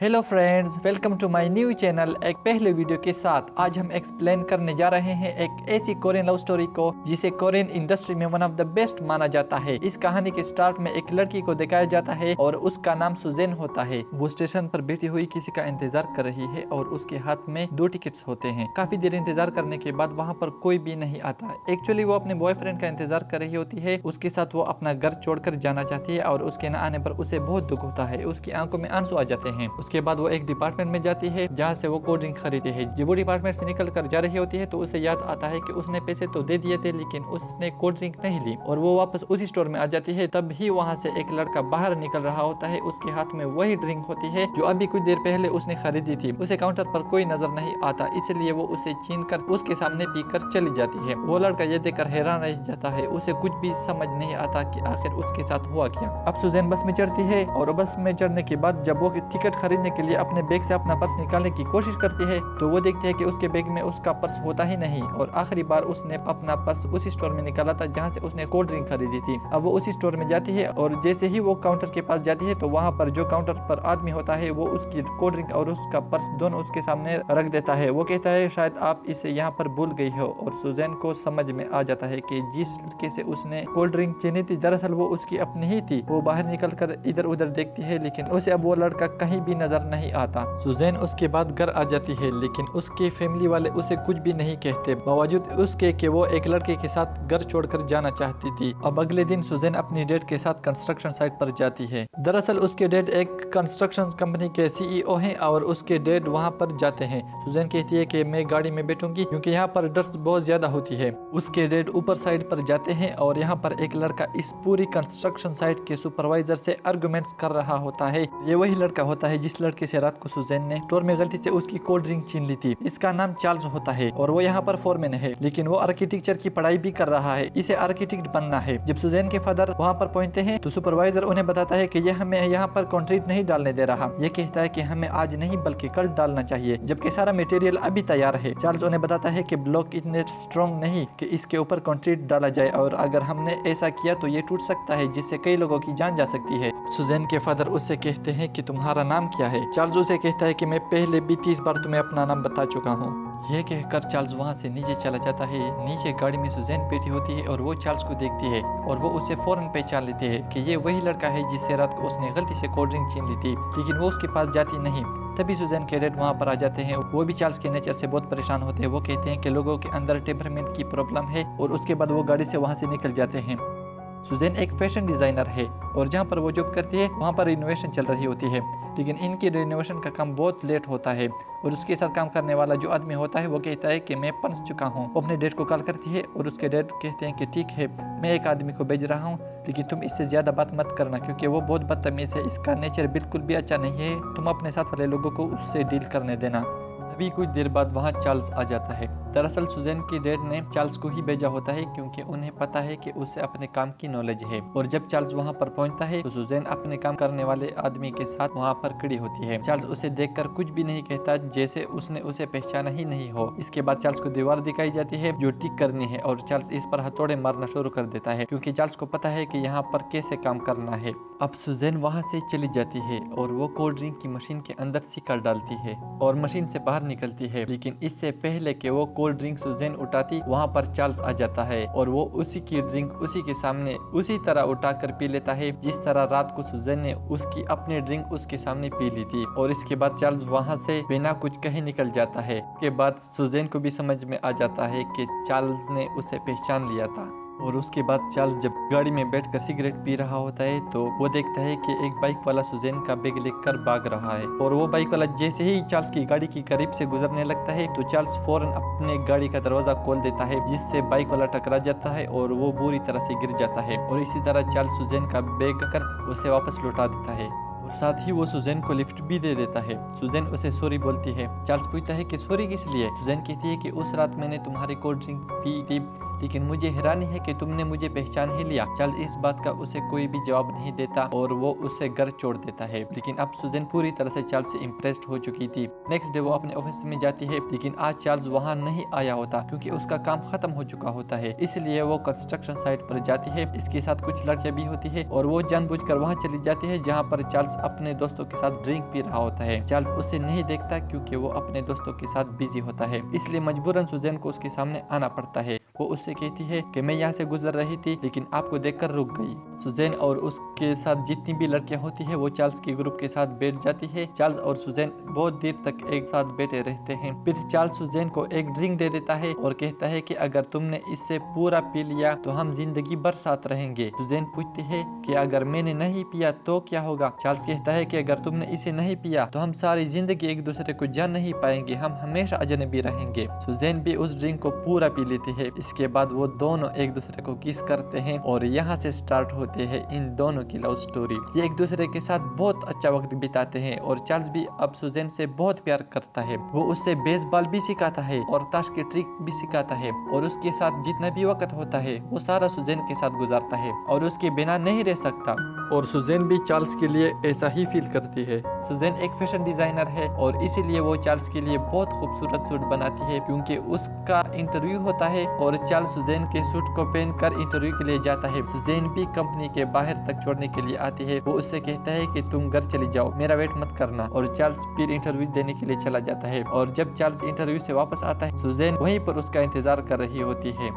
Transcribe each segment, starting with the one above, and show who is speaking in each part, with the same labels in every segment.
Speaker 1: Hello friends, welcome to my new channel. एक पहले video के साथ आज हम एक्सप्लेन करने जा रहे हैं एक ऐसी कोरियन लव स्टोरी को जिसे कोरियन इंडस्ट्री में वन ऑफ द बेस्ट माना जाता है। इस कहानी के स्टार्ट में एक लड़की को दिखाया जाता है और उसका नाम सुजेन होता है। वो स्टेशन पर बैठी हुई किसी का इंतजार कर रही है और उसके हाथ में 2 टिकट्स होते हैं। काफी देर इंतजार करने के बाद वहाँ पर कोई भी नहीं आता। एक्चुअली वो अपने बॉयफ्रेंड का इंतजार कर रही होती है। उसके साथ वो अपना घर छोड़कर जाना चाहती है और उसके न आने पर उसे बहुत दुख होता है। उसकी आंखों में आंसू आ जाते हैं। उसके बाद वो एक डिपार्टमेंट में जाती है जहाँ से वो कोल्ड ड्रिंक खरीदती है। जब वो डिपार्टमेंट से निकल कर जा रही होती है तो उसे याद आता है कि उसने पैसे तो दे दिए थे लेकिन उसने कोल्ड ड्रिंक नहीं ली और वो वापस उसी स्टोर में आ जाती है। तब ही वहाँ से एक लड़का बाहर निकल रहा होता है। उसके हाथ में वही ड्रिंक होती है जो अभी कुछ देर पहले उसने खरीदी थी। उसे काउंटर पर कोई नजर नहीं आता, इसलिए वो उसे छीन कर उसके सामने पीकर चली जाती है। वो लड़का ये देखकर हैरान रह जाता है। उसे कुछ भी समझ नहीं आता कि आखिर उसके साथ हुआ क्या। अब सुजैन बस में चढ़ती है और बस में चढ़ने के बाद जब वो टिकट खरीदने के लिए अपने बैग से अपना पर्स निकालने की कोशिश करती है तो वो देखती है कि उसके बैग में उसका पर्स होता ही नहीं और आखिरी बार उसने अपना पर्स उसी स्टोर में निकाला था जहाँ से उसने कोल्ड ड्रिंक खरीदी थी। अब वो उसी स्टोर में जाती है और जैसे ही वो काउंटर के पास जाती है तो वहाँ पर जो काउंटर पर आदमी होता है वो उसकी कोल्ड ड्रिंक और उसका पर्स दोनों उसके सामने रख देता है। वो कहता है शायद आप इसे यहाँ पर भूल गई हो और सुजैन को समझ में आ जाता है कि जिस लड़के से उसने कोल्ड ड्रिंक चीनी थी दरअसल वो उसकी अपनी ही थी। वो बाहर निकल कर इधर उधर देखती है लेकिन उसे अब वो लड़का कहीं भी नजर नहीं आता। सुजैन उसके बाद घर आ जाती है लेकिन उसके फैमिली वाले उसे कुछ भी नहीं कहते, बावजूद उसके कि वो एक लड़के के साथ घर छोड़कर जाना चाहती थी। अब अगले दिन सुजैन अपनी डैड के साथ कंस्ट्रक्शन साइट पर जाती है। दरअसल उसके डैड एक कंस्ट्रक्शन कंपनी के सीईओ हैं और उसके डैड वहां पर जाते हैं। सुजैन कहती है कि मैं गाड़ी में बैठूंगी क्योंकि यहाँ पर डस्ट बहुत ज्यादा होती है। उसके डैड ऊपर साइड पर जाते हैं और यहाँ पर एक लड़का इस पूरी कंस्ट्रक्शन साइट के सुपरवाइजर से आर्गुमेंट्स कर रहा होता है। ये वही लड़का होता है जिस लड़के से रात को सुजैन ने स्टोर में गलती से उसकी कोल्ड ड्रिंक छीन ली थी। इसका नाम चार्ल्स होता है और वो यहाँ पर फोरमैन है लेकिन वो आर्किटेक्चर की पढ़ाई भी कर रहा है। इसे आर्किटेक्ट बनना है। जब सुजैन के फादर वहाँ पर पहुँचते हैं तो सुपरवाइजर उन्हें बताता है कि ये हमें यहाँ पर कंक्रीट नहीं डालने दे रहा। ये कहता है कि हमें आज नहीं बल्कि कल डालना चाहिए जबकि सारा मटेरियल अभी तैयार है। चार्ल्स उन्हें बताता है कि ब्लॉक इतने स्ट्रॉन्ग नहीं कि इसके ऊपर कंक्रीट डाला जाए और अगर हमने ऐसा किया तो ये टूट सकता है जिससे कई लोगों की जान जा सकती है। सुजैन के फादर उससे कहते हैं कि तुम्हारा नाम क्या है। चार्ल्स उसे कहता है कि मैं पहले भी 30 बार तुम्हें अपना नाम बता चुका हूँ। यह कहकर चार्ल्स वहाँ से नीचे चला जाता है। नीचे गाड़ी में सुजैन बैठी होती है और वो चार्ल्स को देखती है और वो उसे फौरन पहचान लेते हैं कि ये वही लड़का है जिससे रात को उसने गलती से कोल्ड ड्रिंक छीन ली थी, लेकिन वो उसके पास जाती नहीं। तभी सुजैन के डैड वहाँ पर आ जाते हैं। वो भी चार्ल्स के नेचर से बहुत परेशान होते हैं। वो कहते हैं कि लोगों के अंदर टेम्परामेंट की प्रॉब्लम है और उसके बाद वो गाड़ी से वहाँ से निकल जाते हैं। सुजैन एक फैशन डिजाइनर है और जहाँ पर वो जॉब करती है वहाँ पर रिनोवेशन चल रही होती है लेकिन इनकी रिनोवेशन का काम बहुत लेट होता है और उसके साथ काम करने वाला जो आदमी होता है वो कहता है कि मैं फंस चुका हूँ। वो अपने डैड को कॉल करती है और उसके डैड कहते हैं कि ठीक है मैं एक आदमी को भेज रहा हूँ लेकिन तुम इससे ज़्यादा बात मत करना क्योंकि वो बहुत बदतमीज है। इसका नेचर बिल्कुल भी अच्छा नहीं है। तुम अपने साथ वाले लोगों को उससे डील करने देना। अभी कुछ देर बाद वहाँ चार्ल्स आ जाता है। दरअसल सुजैन की डैड ने चार्ल्स को ही भेजा होता है क्योंकि उन्हें पता है कि उसे अपने काम की नॉलेज है। और जब चार्ल्स वहाँ पर पहुँचता है तो सुजैन अपने काम करने वाले आदमी के साथ वहाँ पर खड़ी होती है। चार्ल्स उसे देखकर कुछ भी नहीं कहता जैसे उसने उसे पहचाना ही नहीं हो। इसके बाद चार्ल्स को दीवार दिखाई जाती है जो ठीक करनी है और चार्ल्स इस पर हथौड़े मारना शुरू कर देता है क्योंकि चार्ल्स को पता है कि यहाँ पर कैसे काम करना है। अब सुजैन वहाँ से चली जाती है और वो कोल्ड ड्रिंक की मशीन के अंदर सिक्का डालती है और मशीन से बाहर निकलती है। लेकिन इससे पहले कि वो कोल्ड ड्रिंक सुजैन उठाती वहाँ पर चार्ल्स आ जाता है और वो उसी की ड्रिंक उसी के सामने उसी तरह उठाकर पी लेता है जिस तरह रात को सुजैन ने उसकी अपनी ड्रिंक उसके सामने पी ली थी। और इसके बाद चार्ल्स वहाँ से बिना कुछ कहे निकल जाता है। इसके बाद सुजैन को भी समझ में आ जाता है कि चार्ल्स ने उसे पहचान लिया था। और उसके बाद चार्ल्स जब गाड़ी में बैठकर सिगरेट पी रहा होता है तो वो देखता है कि एक बाइक वाला सुजैन का बैग लेकर भाग रहा है और वो बाइक वाला जैसे ही चार्ल्स की गाड़ी के करीब से गुजरने लगता है तो चार्ल्स फौरन अपने गाड़ी का दरवाजा खोल देता है जिससे बाइक वाला टकरा जाता है और वो बुरी तरह से गिर जाता है। और इसी तरह चार्ल्स सुजैन का बैग कर उसे वापस लौटा देता है और साथ ही वो सुजैन को लिफ्ट भी दे देता है। सुजैन उसे सॉरी बोलती है। चार्ल्स पूछता है कि सॉरी किस लिए। सुजैन कहती है कि उस रात मैंने तुम्हारी कोल्ड ड्रिंक पी थी लेकिन मुझे हैरानी है कि तुमने मुझे पहचान ही लिया। चार्ल्स इस बात का उसे कोई भी जवाब नहीं देता और वो उसे घर छोड़ देता है। लेकिन अब सुजैन पूरी तरह से चार्ल्स से इम्प्रेस्ड हो चुकी थी। नेक्स्ट डे वो अपने ऑफिस में जाती है, लेकिन आज चार्ल्स वहाँ नहीं आया होता क्योंकि उसका काम खत्म हो चुका होता है। इसलिए वो कंस्ट्रक्शन साइट पर जाती है। इसके साथ कुछ लड़कियां भी होती है और वो जानबूझकर वहाँ चली जाती है जहाँ पर चार्ल्स अपने दोस्तों के साथ ड्रिंक पी रहा होता है। चार्ल्स उसे नहीं देखता क्योंकि वो अपने दोस्तों के साथ बिजी होता है, इसलिए मजबूरन सुजैन को उसके सामने आना पड़ता है। वो उससे कहती है कि मैं यहाँ से गुजर रही थी लेकिन आपको देखकर रुक गई। सुजैन और उसके साथ जितनी भी लड़कियां होती है वो चार्ल्स के ग्रुप के साथ बैठ जाती है। चार्ल्स और सुजैन बहुत देर तक एक साथ बैठे रहते हैं। फिर चार्ल्स सुजैन को एक ड्रिंक दे देता है और कहता है कि अगर तुमने इससे पूरा पी लिया तो हम जिंदगी भर साथ रहेंगे। सुजैन पूछती है कि अगर मैंने नहीं पिया तो क्या होगा। चार्ल्स कहता है कि अगर तुमने इसे नहीं पिया तो हम सारी जिंदगी एक दूसरे को जान नहीं पाएंगे, हम हमेशा अजनबी रहेंगे। सुजैन भी उस ड्रिंक को पूरा पी लेती है। इसके बाद वो दोनों एक दूसरे को किस करते हैं और यहाँ से स्टार्ट होते हैं इन दोनों की लव स्टोरी। ये एक दूसरे के साथ बहुत अच्छा वक्त बिताते हैं और चार्ल्स भी अब सुजैन से बहुत प्यार करता है। वो उससे बेसबॉल भी सिखाता है और ताश की ट्रिक भी सिखाता है और उसके साथ जितना भी वक्त होता है वो सारा सुजैन के साथ गुजारता है और उसके बिना नहीं रह सकता। और सुजैन भी चार्ल्स के लिए ऐसा ही फील करती है। सुजैन एक फैशन डिजाइनर है और इसीलिए वो चार्ल्स के लिए बहुत खूबसूरत सूट बनाती है क्योंकि उसका इंटरव्यू होता है और चार्ल्स सुजैन के सूट को पहनकर इंटरव्यू के लिए जाता है। सुजैन भी कंपनी के बाहर तक छोड़ने के लिए आती है। वो उससे कहता है कि तुम घर चली जाओ, मेरा वेट मत करना। और चार्ल्स फिर इंटरव्यू देने के लिए चला जाता है और जब चार्ल्स इंटरव्यू से वापस आता है सुजैन वहीं पर उसका इंतजार कर रही होती है।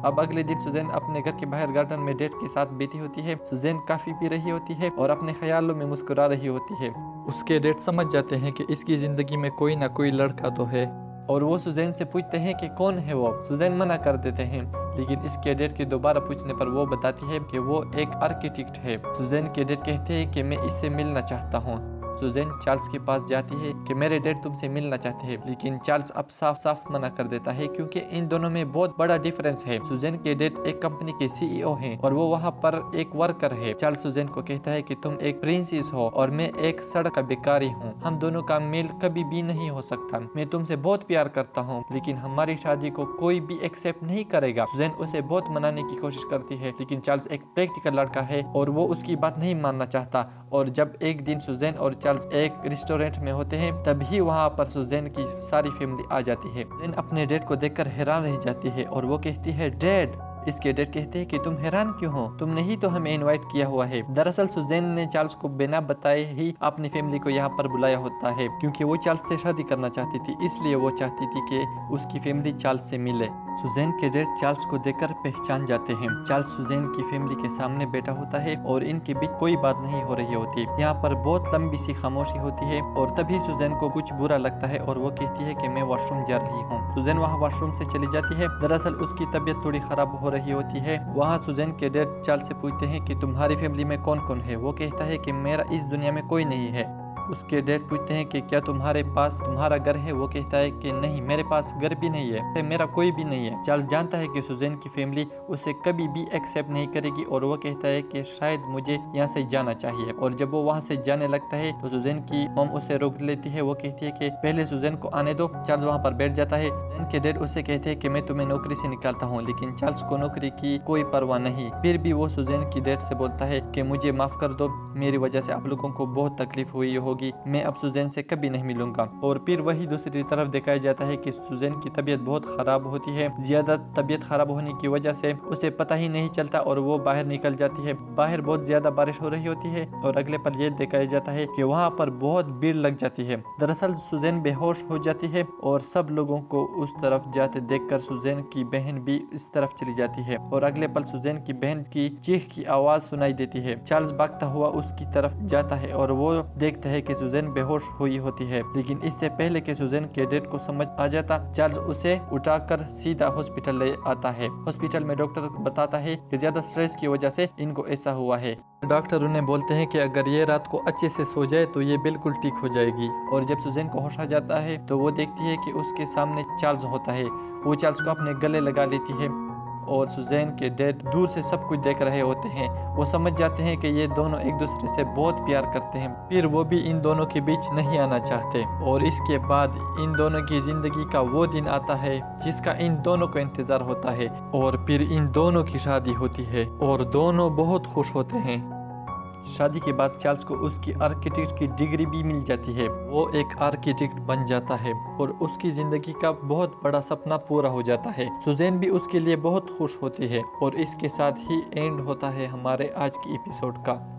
Speaker 1: अब अगले दिन सुजैन अपने घर के बाहर गार्डन में डेट के साथ बैठी होती है। सुजैन काफी पी रही होती है और अपने ख्यालों में मुस्कुरा रही होती है। उसके डेट समझ जाते हैं कि इसकी जिंदगी में कोई ना कोई लड़का तो है और वो सुजैन से पूछते हैं कि कौन है वो। सुजैन मना कर देते हैं, लेकिन इसके डेट के दोबारा पूछने पर वो बताती है कि वो एक आर्किटेक्ट है। सुजैन के डेट कहते हैं कि मैं इससे मिलना चाहता हूँ। सुजैन चार्ल्स के पास जाती है कि मेरे डैड तुमसे मिलना चाहते हैं, लेकिन चार्ल्स अब साफ साफ मना कर देता है क्योंकि इन दोनों में बहुत बड़ा डिफरेंस है। सुजैन के डैड एक कंपनी के सीईओ हैं और वो वहाँ पर एक वर्कर है। चार्ल्स सुजैन को कहता है कि तुम एक प्रिंसेस हो और मैं एक सड़क का भिखारी हूँ, हम दोनों का मेल कभी भी नहीं हो सकता। मैं तुमसे बहुत प्यार करता हूँ लेकिन हमारी शादी को कोई भी एक्सेप्ट नहीं करेगा। सुजैन उसे बहुत मनाने की कोशिश करती है लेकिन चार्ल्स एक प्रैक्टिकल लड़का है और वो उसकी बात नहीं मानना चाहता। और जब एक दिन सुजैन और चार्ल्स एक रेस्टोरेंट में होते हैं तभी वहाँ पर सुजैन की सारी फैमिली आ जाती है। सुजैन अपने डैड को देखकर हैरान रह जाती है और वो कहती है डैड। इसके डैड कहते हैं कि तुम हैरान क्यों हो, तुमने ही तो हमें इनवाइट किया हुआ है। दरअसल सुजैन ने चार्ल्स को बिना बताए ही अपनी फैमिली को यहाँ पर बुलाया होता है क्योंकि वो चार्ल्स से शादी करना चाहती थी, इसलिए वो चाहती थी कि उसकी फैमिली चार्ल्स से मिले। सुजैन के डैड चार्ल्स को देखकर पहचान जाते हैं। चार्ल्स सुजैन की फैमिली के सामने बैठा होता है और इनके बीच कोई बात नहीं हो रही होती। यहाँ पर बहुत लंबी सी खामोशी होती है और तभी सुजैन को कुछ बुरा लगता है और वो कहती है कि मैं वॉशरूम जा रही हूँ। सुजैन वहाँ वॉशरूम से चली जाती है। दरअसल उसकी तबीयत थोड़ी खराब हो रही होती है। वहाँ सुजैन के डैड चार्ल्स से पूछते हैं कि तुम्हारी फैमिली में कौन कौन है। वो कहता है कि मेरा इस दुनिया में कोई नहीं है। उसके डैड पूछते हैं कि क्या तुम्हारे पास तुम्हारा घर है। वो कहता है कि नहीं, मेरे पास घर भी नहीं है, मेरा कोई भी नहीं है। चार्ल्स जानता है कि सुजैन की फैमिली उसे कभी भी एक्सेप्ट नहीं करेगी और वो कहता है कि शायद मुझे यहाँ से जाना चाहिए। और जब वो वहाँ से जाने लगता है तो सुजैन की मॉम उसे रोक लेती है। वो कहती है कि पहले सुजैन को आने दो। चार्ल्स वहाँ पर बैठ जाता है। सुजैन के डैड उसे कहते हैं कि मैं तुम्हें नौकरी से निकालता हूँ, लेकिन चार्ल्स को नौकरी की कोई परवाह नहीं। फिर भी वो सुजैन की डैड से बोलता है कि मुझे माफ कर दो, मेरी वजह से आप लोगों को बहुत तकलीफ हुई होगी, मैं अब सुजैन से कभी नहीं मिलूंगा। और फिर वही दूसरी तरफ दिखाया जाता है कि सुजैन की तबीयत बहुत खराब होती है। ज्यादा तबीयत खराब होने की वजह से उसे पता ही नहीं चलता और वो बाहर निकल जाती है। बाहर बहुत ज्यादा बारिश हो रही होती है और अगले पल ये दिखाया जाता है कि वहाँ पर बहुत भीड़ लग जाती है। दरअसल सुजैन बेहोश हो जाती है और सब लोगों को उस तरफ जाते देखकर सुजैन की बहन भी इस तरफ चली जाती है और अगले पल सुजैन की बहन की चीख की आवाज सुनाई देती है। चार्ल्स भागता हुआ उसकी तरफ जाता है और वो देखता है कि सुजैन बेहोश हुई होती है, लेकिन इससे पहले कि सुजैन के डैड को समझ आ जाता, चार्ल्स उसे उठाकर सीधा हॉस्पिटल ले आता है। हॉस्पिटल में डॉक्टर बताता है कि ज्यादा स्ट्रेस की वजह से इनको ऐसा हुआ है। डॉक्टर उन्हें बोलते हैं कि अगर ये रात को अच्छे से सो जाए तो ये बिल्कुल ठीक हो जाएगी। और जब सुजैन को होश आ जाता है तो वो देखती है कि उसके सामने चार्ल्स होता है। वो चार्ल्स को अपने गले लगा लेती है और सुजैन के डैड दूर से सब कुछ देख रहे होते हैं। वो समझ जाते हैं कि ये दोनों एक दूसरे से बहुत प्यार करते हैं, फिर वो भी इन दोनों के बीच नहीं आना चाहते। और इसके बाद इन दोनों की जिंदगी का वो दिन आता है जिसका इन दोनों को इंतजार होता है, और फिर इन दोनों की शादी होती है और दोनों बहुत खुश होते हैं। शादी के बाद चार्ल्स को उसकी आर्किटेक्ट की डिग्री भी मिल जाती है। वो एक आर्किटेक्ट बन जाता है और उसकी जिंदगी का बहुत बड़ा सपना पूरा हो जाता है। सुजैन भी उसके लिए बहुत खुश होती है। और इसके साथ ही एंड होता है हमारे आज की एपिसोड का।